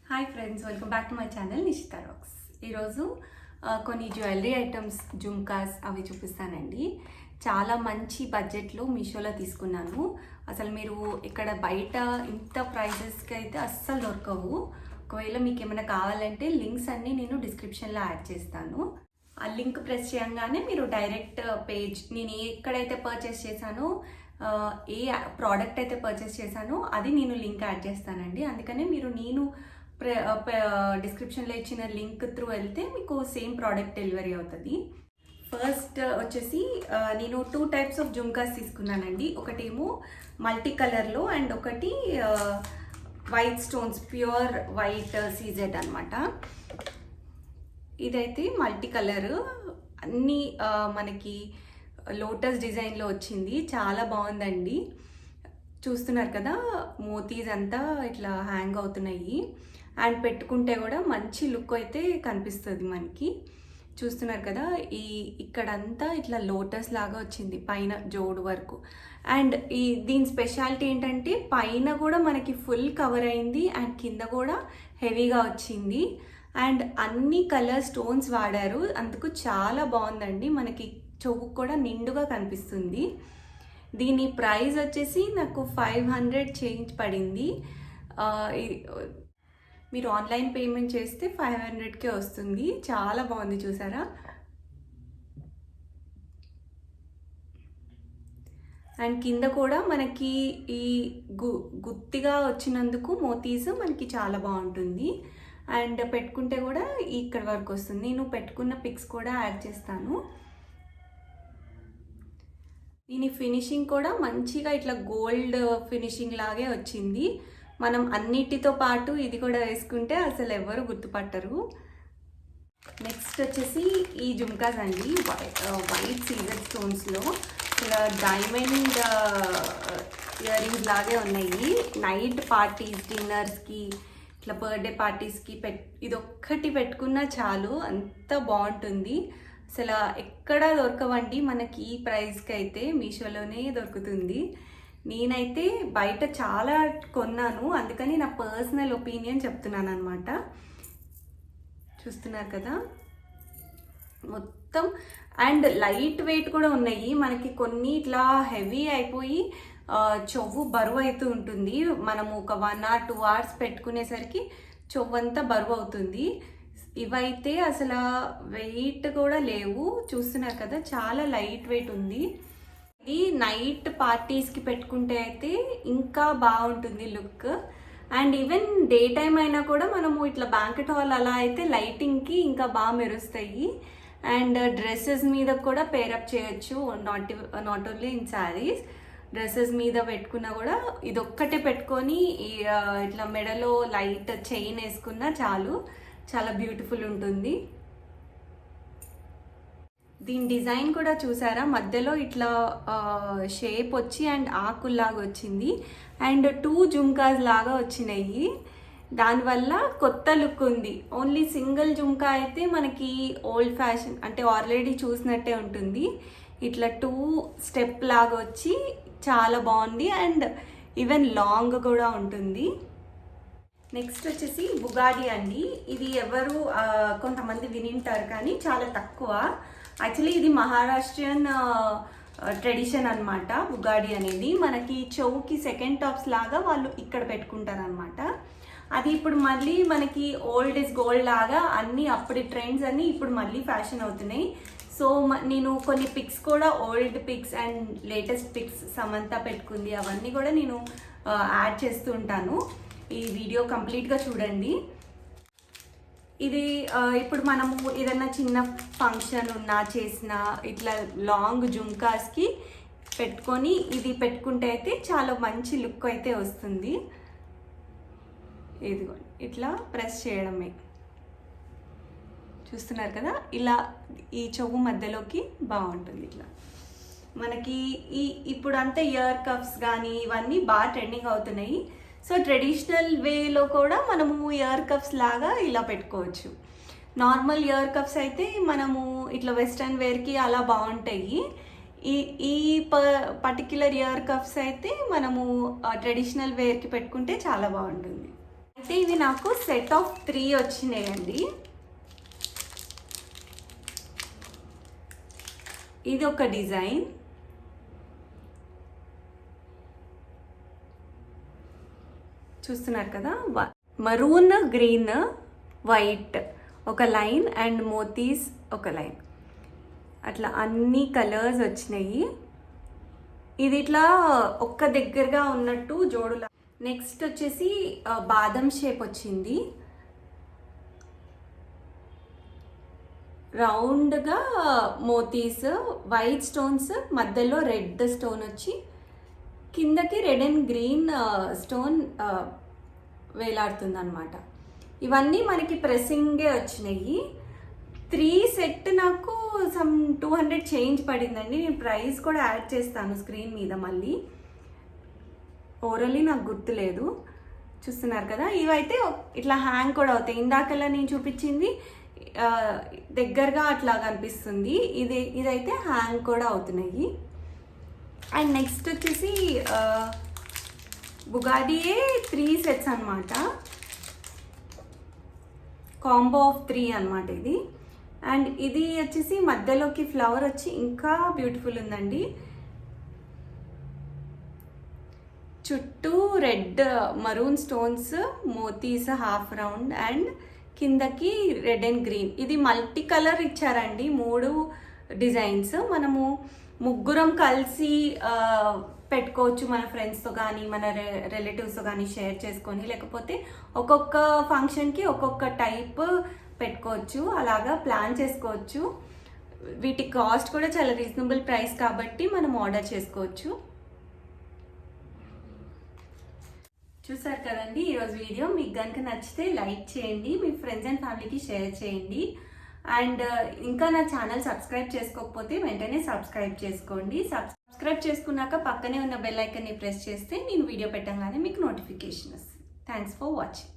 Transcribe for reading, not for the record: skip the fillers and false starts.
Hi friends, welcome back to my channel Nishita rocks. ఈరోజు కొన్ని jewellery items, jhumkas అవి చూపిస్తానండి. చాలా మంచి బడ్జెట్లో మీషోలో తీసుకున్నాను. అసలు మీరు ఇక్కడ బయట ఇంత ప్రైజెస్కి అయితే అస్సలు దొరకవు. ఒకవేళ మీకు ఏమైనా కావాలంటే లింక్స్ అన్నీ నేను డిస్క్రిప్షన్లో యాడ్ చేస్తాను. ఆ లింక్ ప్రెస్ చేయగానే మీరు డైరెక్ట్ పేజ్, నేను ఎక్కడైతే పర్చేస్ చేశానో, ఏ ప్రోడక్ట్ అయితే పర్చేస్ చేశానో అది నేను లింక్ యాడ్ చేస్తానండి. అందుకనే మీరు నేను డిస్క్రిప్షన్లో ఇచ్చిన లింక్ త్రూ వెళ్తే మీకు సేమ్ ప్రోడక్ట్ డెలివరీ అవుతుంది. ఫస్ట్ వచ్చేసి నేను 2 టైప్స్ ఆఫ్ జుమ్కాస్ తీసుకున్నానండి. ఒకటేమో మల్టీ కలర్లో అండ్ ఒకటి white stones, pure white CZ అనమాట. ఇదైతే మల్టీ కలర్, అన్నీ మనకి లోటస్ డిజైన్లో వచ్చింది. చాలా బాగుందండి. చూస్తున్నారు కదా, మోతీస్ అంతా ఇట్లా హ్యాంగ్ అవుతున్నాయి అండ్ పెట్టుకుంటే కూడా మంచి లుక్ అయితే కనిపిస్తుంది మనకి. చూస్తున్నారు కదా, ఇక్కడంతా ఇట్లా లోటస్ లాగా వచ్చింది పైన జోడు వరకు. అండ్ దీని స్పెషాలిటీ ఏంటంటే పైన కూడా మనకి ఫుల్ కవర్ అయింది అండ్ కింద కూడా హెవీగా వచ్చింది. అండ్ అన్ని కలర్ స్టోన్స్ వాడారు, అందుకు చాలా బాగుందండి. మనకి చెవు కూడా నిండుగా కనిపిస్తుంది. దీని ప్రైస్ వచ్చేసి నాకు 500 చేంజ్ పడింది. మీరు ఆన్లైన్ పేమెంట్ చేస్తే 500కే వస్తుంది. చాలా బాగుంది, చూసారా. అండ్ కింద కూడా మనకి ఈ గుత్తిగా వచ్చినందుకు మోతీస్ మనకి చాలా బాగుంటుంది. అండ్ పెట్టుకుంటే కూడా ఇక్కడ వరకు వస్తుంది. నేను పెట్టుకున్న పిక్స్ కూడా యాడ్ చేస్తాను. దీని ఫినిషింగ్ కూడా మంచిగా ఇట్లా గోల్డ్ ఫినిషింగ్ లాగే వచ్చింది. మనం అన్నిటితో పాటు ఇది కూడా వేసుకుంటే అసలు ఎవరు గుర్తుపట్టరు. నెక్స్ట్ వచ్చేసి ఈ జుమ్కాస్ అండి, వైట్ సీజర్ స్టోన్స్లో ఇలా డైమండ్ ఇయర్ రింగ్స్ లాగే ఉన్నాయి. నైట్ పార్టీస్, డిన్నర్స్కి, ఇట్లా బర్త్డే పార్టీస్కి ఇది ఒక్కటి పెట్టుకున్నా చాలు, అంత బాగుంటుంది. అసలు ఎక్కడ దొరకవండి మనకి ఈ ప్రైస్కి అయితే, మీషోలోనే దొరుకుతుంది. నేనైతే బయట చాలా కొన్నాను, అందుకని నా పర్సనల్ ఒపీనియన్ చెప్తున్నాను అనమాట. చూస్తున్నారు కదా మొత్తం. అండ్ లైట్ వెయిట్ కూడా ఉన్నాయి. మనకి కొన్ని ఇట్లా హెవీ అయిపోయి చెవు బరువు అవుతూ ఉంటుంది. మనము ఒక 1 or 2 hours పెట్టుకునేసరికి చెవు అంతా బరువు అవుతుంది. ఇవైతే అసలు వెయిట్ కూడా లేవు. చూస్తున్నారు కదా, చాలా లైట్ వెయిట్ ఉంది. ఇది నైట్ పార్టీస్కి పెట్టుకుంటే అయితే ఇంకా బాగుంటుంది look. And even day time అయినా కూడా మనము ఇట్లా బ్యాంకెట్ హాల్ అలా అయితే లైటింగ్కి ఇంకా బాగా మెరుస్తాయి. అండ్ డ్రెస్సెస్ మీద కూడా పేరప్ చేయొచ్చు, not only in saris. Dresses మీద పెట్టుకున్నా కూడా ఇదొక్కటే పెట్టుకొని ఇట్లా మెడలో లైట్ చైన్ వేసుకున్నా చాలు, చాలా బ్యూటిఫుల్ ఉంటుంది. దీని డిజైన్ కూడా చూసారా, మధ్యలో ఇట్లా షేప్ వచ్చి అండ్ ఆకుల్లాగా వచ్చింది. అండ్ 2 జుమ్కాస్ లాగా వచ్చినాయి. దానివల్ల కొత్త లుక్ ఉంది. ఓన్లీ సింగిల్ జుమ్కా అయితే మనకి ఓల్డ్ ఫ్యాషన్, అంటే ఆల్రెడీ చూసినట్టే ఉంటుంది. ఇట్లా 2 స్టెప్ లాగా వచ్చి చాలా బాగుంది. అండ్ ఈవెన్ లాంగ్ కూడా ఉంటుంది. నెక్స్ట్ వచ్చేసి బుగాడి అండి. ఇది ఎవరు కొంతమంది వినింటారు కానీ చాలా తక్కువ. యాక్చువల్లీ ఇది మహారాష్ట్రియన్ ట్రెడిషన్ అనమాట. బుగాడి అనేది మనకి చెవుకి సెకండ్ టాప్స్ లాగా వాళ్ళు ఇక్కడ పెట్టుకుంటారు అనమాట. అది ఇప్పుడు మళ్ళీ మనకి ఓల్డ్ ఇస్ గోల్డ్ లాగా అన్ని అప్పటి ట్రెండ్స్ అన్నీ ఇప్పుడు మళ్ళీ ఫ్యాషన్ అవుతున్నాయి. సో నేను కొన్ని పిక్స్ కూడా, old pics and latest pics, Samantha పెట్టుకుంది, అవన్నీ కూడా నేను యాడ్ చేస్తూ ఉంటాను. ఈ వీడియో కంప్లీట్గా చూడండి. ఇది ఇప్పుడు మనము ఏదైనా చిన్న ఫంక్షన్ ఉన్నా చేసిన ఇట్లా లాంగ్ జుమ్కాస్కి పెట్టుకొని ఇది పెట్టుకుంటే అయితే చాలా మంచి లుక్ అయితే వస్తుంది. ఇదిగో ఇట్లా ప్రెస్ చేయడమే. చూస్తున్నారు కదా, ఇలా ఈ చెవు మధ్యలోకి బాగుంటుంది. ఇట్లా మనకి ఇప్పుడు అంతా ఇయర్ కప్స్ కానీ ఇవన్నీ బాగా ట్రెండింగ్ అవుతున్నాయి. సో ట్రెడిషనల్ వేలో కూడా మనము ఇయర్ కప్స్ లాగా ఇలా పెట్టుకోవచ్చు. నార్మల్ ఇయర్ కప్స్ అయితే మనము ఇట్లా వెస్ట్రన్ వేర్కి అలా బాగుంటాయి. ఈ పర్టిక్యులర్ ఇయర్ కప్స్ అయితే మనము ట్రెడిషనల్ వేర్కి పెట్టుకుంటే చాలా బాగుంటుంది. అయితే ఇవి నాకు సెట్ ఆఫ్ 3 వచ్చినాయండి. ఇది ఒక డిజైన్, చూస్తున్నారు కదా, మరూన్, గ్రీన్, వైట్ ఒక లైన్ అండ్ మోతీస్ ఒక లైన్, అట్లా అన్ని కలర్స్ వచ్చినాయి. ఇది ఇట్లా ఒక్క దగ్గరగా ఉన్నట్టు జోడులా. నెక్స్ట్ వచ్చేసి బాదం షేప్ వచ్చింది, రౌండ్గా మోతీస్, వైట్ స్టోన్స్, మధ్యలో రెడ్ స్టోన్ వచ్చి కిందకి రెడ్ అండ్ గ్రీన్ స్టోన్ వేలాడుతుంది అనమాట. ఇవన్నీ మనకి ప్రెస్సింగే వచ్చినాయి. 3 సెట్ నాకు సమ్ 200 చేంజ్ పడిందండి. నేను ప్రైస్ కూడా యాడ్ చేస్తాను స్క్రీన్ మీద, మళ్ళీ ఓవరాల్లీ నాకు గుర్తులేదు. చూస్తున్నారు కదా, ఇవైతే ఇట్లా హ్యాంగ్ కూడా అవుతాయి. ఇందాకలా నేను చూపించింది దగ్గరగా అట్లా కనిపిస్తుంది, ఇదైతే హ్యాంగ్ కూడా అవుతున్నాయి. అండ్ నెక్స్ట్ వచ్చేసి బుగాడియే 3 సెట్స్ అనమాట, కాంబో ఆఫ్ 3 అనమాట ఇది. అండ్ ఇది వచ్చేసి మధ్యలోకి ఫ్లవర్ వచ్చి ఇంకా బ్యూటిఫుల్ ఉందండి. చుట్టూ రెడ్ మరూన్ స్టోన్స్, మోతీస్ హాఫ్ రౌండ్ అండ్ కిందకి రెడ్ అండ్ గ్రీన్. ఇది మల్టీ కలర్ ఇచ్చారండి, 3 డిజైన్స్. మనము ముగ్గురం కలిసి పెట్టుకోవచ్చు, మన ఫ్రెండ్స్తో కానీ మన రిలేటివ్స్తో కానీ షేర్ చేసుకొని, లేకపోతే ఒక్కొక్క ఫంక్షన్కి ఒక్కొక్క టైప్ పెట్టుకోవచ్చు, అలాగా ప్లాన్ చేసుకోవచ్చు. వీటి కాస్ట్ కూడా చాలా రీజనబుల్ ప్రైస్ కాబట్టి మనం ఆర్డర్ చేసుకోవచ్చు. చూసారు కదండి ఈరోజు వీడియో. మీకు కనుక నచ్చితే లైక్ చేయండి, మీ ఫ్రెండ్స్ అండ్ ఫ్యామిలీకి షేర్ చేయండి. అండ్ ఇంకా నా ఛానల్ సబ్స్క్రైబ్ చేసుకోకపోతే వెంటనే సబ్స్క్రైబ్ చేసుకోండి. సబ్స్క్రైబ్ చేసుకున్నాక పక్కనే ఉన్న బెల్ ఐకాన్ని ప్రెస్ చేస్తే నేను వీడియో పెట్టగానే మీకు నోటిఫికేషన్ వస్తుంది. Thanks for watching.